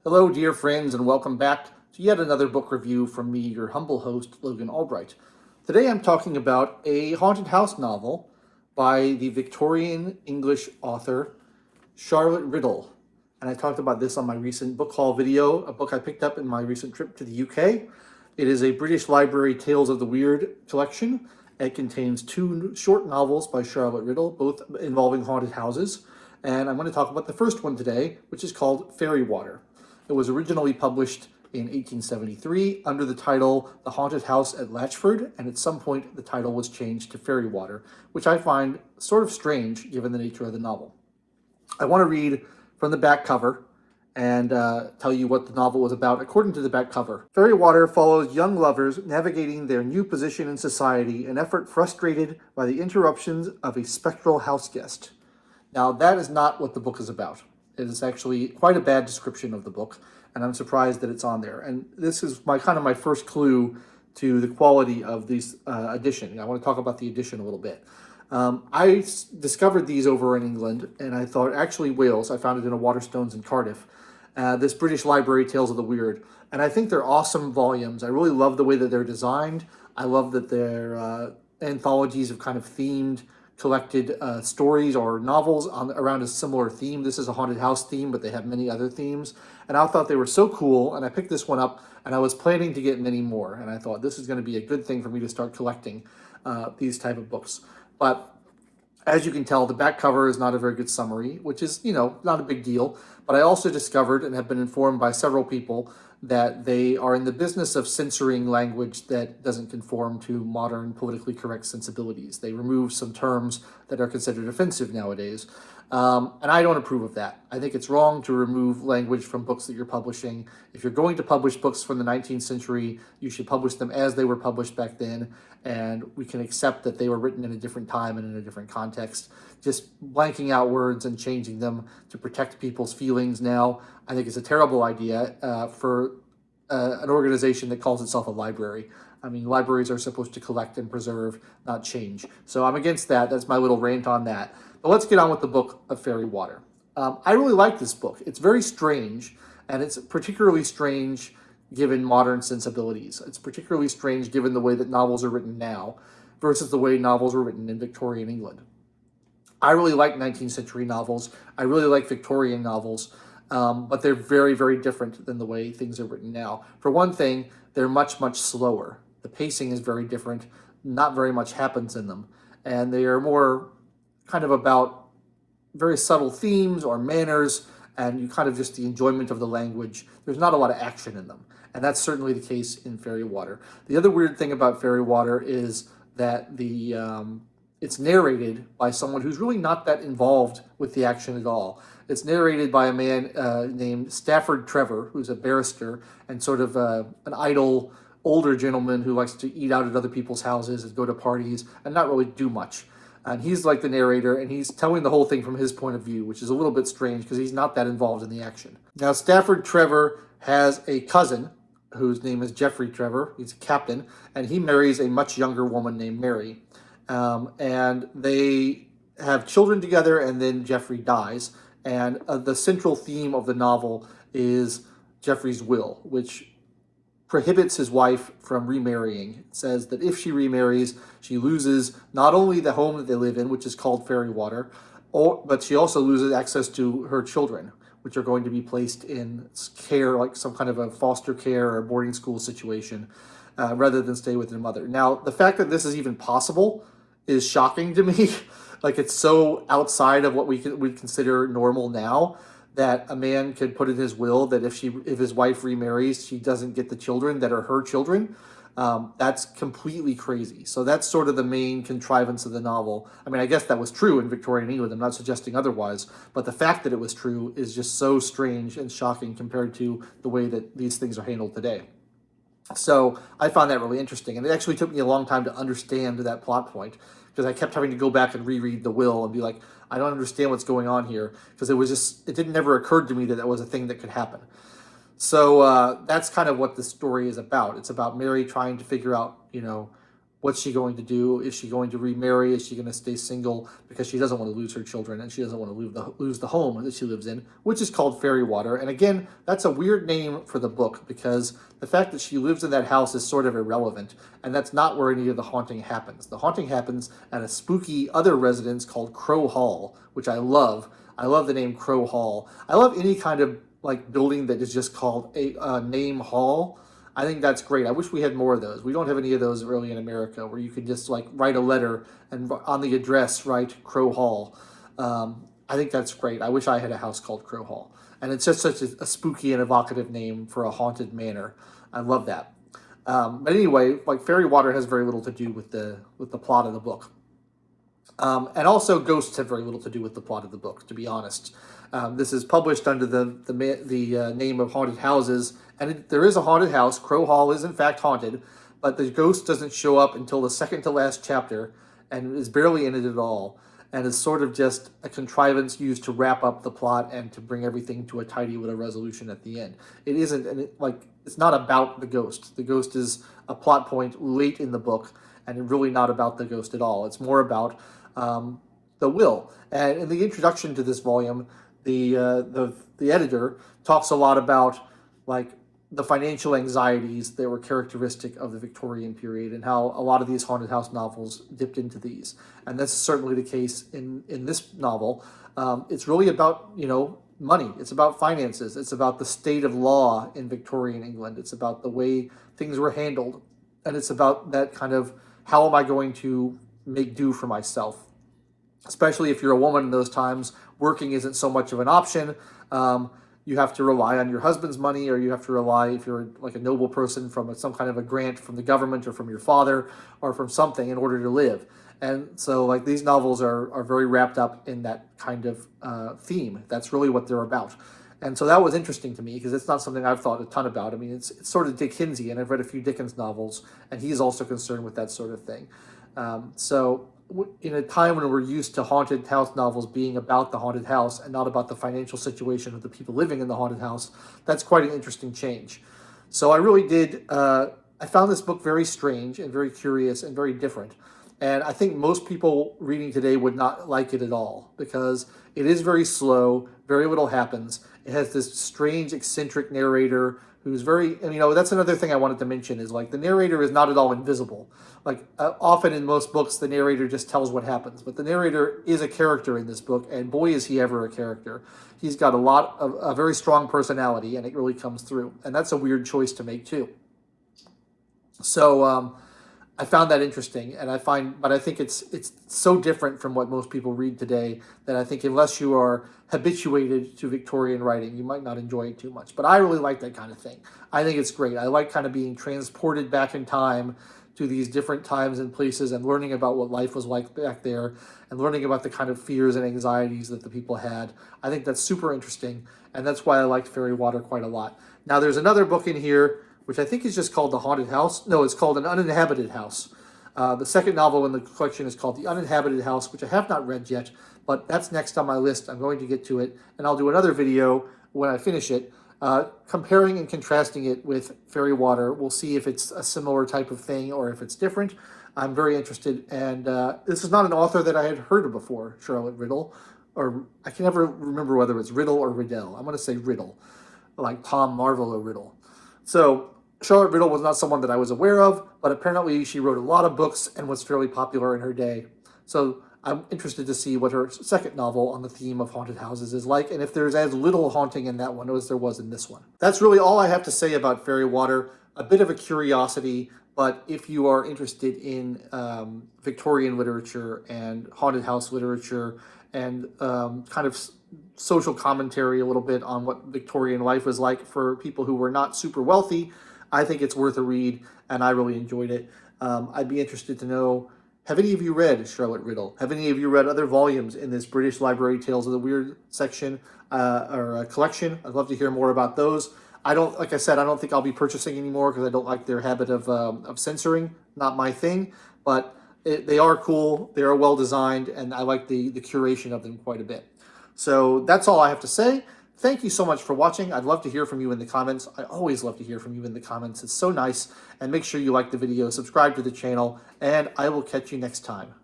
Hello, dear friends, and welcome back to yet another book review from me, your humble host, Logan Albright. Today I'm talking about a haunted house novel by the Victorian English author Charlotte Riddell. And I talked about this on my recent book haul video, a book I picked up in my recent trip to the UK. It is a British Library Tales of the Weird collection. It contains two short novels by Charlotte Riddell, both involving haunted houses. And I'm going to talk about the first one today, which is called Fairy Water. It was originally published in 1873 under the title The Haunted House at Latchford, and at some point the title was changed to Fairy Water, which I find sort of strange given the nature of the novel. I want to read from the back cover and tell you what the novel was about according to the back cover. Fairy Water follows young lovers navigating their new position in society, an effort frustrated by the interruptions of a spectral house guest. Now, that is not what the book is about. It is actually quite a bad description of the book, and I'm surprised that it's on there. And this is my first clue to the quality of this edition. I want to talk about the edition a little bit. I discovered these over in England, and I thought, actually Wales, I found it in a Waterstones in Cardiff, this British Library Tales of the Weird. And I think they're awesome volumes. I really love the way that they're designed. I love that they're anthologies of kind of themed collected stories or novels around a similar theme. This is a haunted house theme, but they have many other themes. And I thought they were so cool, and I picked this one up, and I was planning to get many more. And I thought this is going to be a good thing for me to start collecting these type of books. But as you can tell, the back cover is not a very good summary, which is, not a big deal. But I also discovered and have been informed by several people that they are in the business of censoring language that doesn't conform to modern politically correct sensibilities. They remove some terms that are considered offensive nowadays. And I don't approve of that. I think it's wrong to remove language from books that you're publishing. If you're going to publish books from the 19th century, you should publish them as they were published back then, and we can accept that they were written in a different time and in a different context. Just blanking out words and changing them to protect people's feelings now, I think is a terrible idea for an organization that calls itself a library. I mean, libraries are supposed to collect and preserve, not change. So I'm against that. That's my little rant on that. But let's get on with the book of Fairy Water. I really like this book. It's very strange, and it's particularly strange given modern sensibilities. It's particularly strange given the way that novels are written now versus the way novels were written in Victorian England. I really like 19th century novels. I really like Victorian novels, but they're very, very different than the way things are written now. For one thing, they're much, much slower. The pacing is very different. Not very much happens in them. And they are more kind of about very subtle themes or manners, and you kind of just the enjoyment of the language. There's not a lot of action in them. And that's certainly the case in Fairy Water. The other weird thing about Fairy Water is that it's narrated by someone who's really not that involved with the action at all. It's narrated by a man named Stafford Trevor, who's a barrister and sort of an idle older gentleman who likes to eat out at other people's houses and go to parties and not really do much. And he's like the narrator, and he's telling the whole thing from his point of view, which is a little bit strange because he's not that involved in the action. Now, Stafford Trevor has a cousin whose name is Geoffrey Trevor. He's a captain, and he marries a much younger woman named Mary. And they have children together, and then Geoffrey dies. And the central theme of the novel is Geoffrey's will, which prohibits his wife from remarrying. It says that if she remarries, she loses not only the home that they live in, which is called Fairy Water, but she also loses access to her children, which are going to be placed in care, like some kind of a foster care or boarding school situation, rather than stay with their mother. Now, the fact that this is even possible is shocking to me. Like, it's so outside of what we consider normal now, that a man could put in his will that if his wife remarries, she doesn't get the children that are her children. That's completely crazy. So that's sort of the main contrivance of the novel. I mean, I guess that was true in Victorian England. I'm not suggesting otherwise. But the fact that it was true is just so strange and shocking compared to the way that these things are handled today. So I found that really interesting. And it actually took me a long time to understand that plot point, because I kept having to go back and reread the will and be like, I don't understand what's going on here, because it didn't never occurred to me that was a thing that could happen. So that's kind of what the story is about. It's about Mary trying to figure out, What's she going to do? Is she going to remarry? Is she going to stay single because she doesn't want to lose her children and she doesn't want to lose the home that she lives in, which is called Fairy Water. And again, that's a weird name for the book because the fact that she lives in that house is sort of irrelevant, and that's not where any of the haunting happens. The haunting happens at a spooky other residence called Crow Hall, which I love. I love the name Crow Hall. I love any kind of like building that is just called a name hall. I think that's great. I wish we had more of those. We don't have any of those really in America where you can just like write a letter and on the address write Crow Hall. I think that's great. I wish I had a house called Crow Hall. And it's just such a spooky and evocative name for a haunted manor. I love that. But anyway, like Fairy Water has very little to do with the plot of the book. And also ghosts have very little to do with the plot of the book, to be honest. This is published under the name of Haunted Houses, and there is a haunted house. Crow Hall is in fact haunted, but the ghost doesn't show up until the second to last chapter, and is barely in it at all, and is sort of just a contrivance used to wrap up the plot and to bring everything to a tidy little resolution at the end. It isn't, and it's not about the ghost. The ghost is a plot point late in the book, and really not about the ghost at all. It's more about the will. And in the introduction to this volume, the editor talks a lot about like the financial anxieties that were characteristic of the Victorian period and how a lot of these haunted house novels dipped into these. And that's certainly the case in this novel. It's really about, money. It's about finances. It's about the state of law in Victorian England. It's about the way things were handled. And it's about that kind of, how am I going to make do for myself? Especially if you're a woman in those times, working isn't so much of an option. You have to rely on your husband's money, or you have to rely, if you're like a noble person, from some kind of a grant from the government or from your father or from something in order to live. And so like these novels are very wrapped up in that kind of theme. That's really what they're about. And so that was interesting to me because it's not something I've thought a ton about. I mean, it's sort of Dickensian, and I've read a few Dickens novels, and he's also concerned with that sort of thing. So in a time when we're used to haunted house novels being about the haunted house and not about the financial situation of the people living in the haunted house, that's quite an interesting change. So I really did, I found this book very strange and very curious and very different. And I think most people reading today would not like it at all because it is very slow, very little happens. It has this strange, eccentric narrator who's very, and that's another thing I wanted to mention is like the narrator is not at all invisible. Like often in most books, the narrator just tells what happens, but the narrator is a character in this book, and boy, is he ever a character. He's got a very strong personality, and it really comes through. And that's a weird choice to make too. So I found that interesting, and I think it's so different from what most people read today that I think unless you are habituated to Victorian writing, you might not enjoy it too much. But I really like that kind of thing. I think it's great. I like kind of being transported back in time to these different times and places and learning about what life was like back there and learning about the kind of fears and anxieties that the people had. I think that's super interesting, and that's why I liked Fairy Water quite a lot. Now, there's another book in here which I think is just called The Haunted House. No, it's called An Uninhabited House. The second novel in the collection is called The Uninhabited House, which I have not read yet, but that's next on my list. I'm going to get to it, and I'll do another video when I finish it, comparing and contrasting it with Fairy Water. We'll see if it's a similar type of thing or if it's different. I'm very interested, and this is not an author that I had heard of before, Charlotte Riddell, or I can never remember whether it's Riddell or Riddell. I'm going to say Riddell, like Tom Marvel or Riddell. So Charlotte Riddell was not someone that I was aware of, but apparently she wrote a lot of books and was fairly popular in her day. So I'm interested to see what her second novel on the theme of haunted houses is like, and if there's as little haunting in that one as there was in this one. That's really all I have to say about Fairy Water. A bit of a curiosity, but if you are interested in Victorian literature and haunted house literature and kind of social commentary a little bit on what Victorian life was like for people who were not super wealthy, I think it's worth a read, and I really enjoyed it. I'd be interested to know, have any of you read Charlotte Riddell? Have any of you read other volumes in this British Library Tales of the Weird section or collection? I'd love to hear more about those. Like I said, I don't think I'll be purchasing anymore because I don't like their habit of censoring. Not my thing, but they are cool. They are well designed, and I like the curation of them quite a bit. So that's all I have to say. Thank you so much for watching. I'd love to hear from you in the comments. I always love to hear from you in the comments. It's so nice. And make sure you like the video, subscribe to the channel, and I will catch you next time.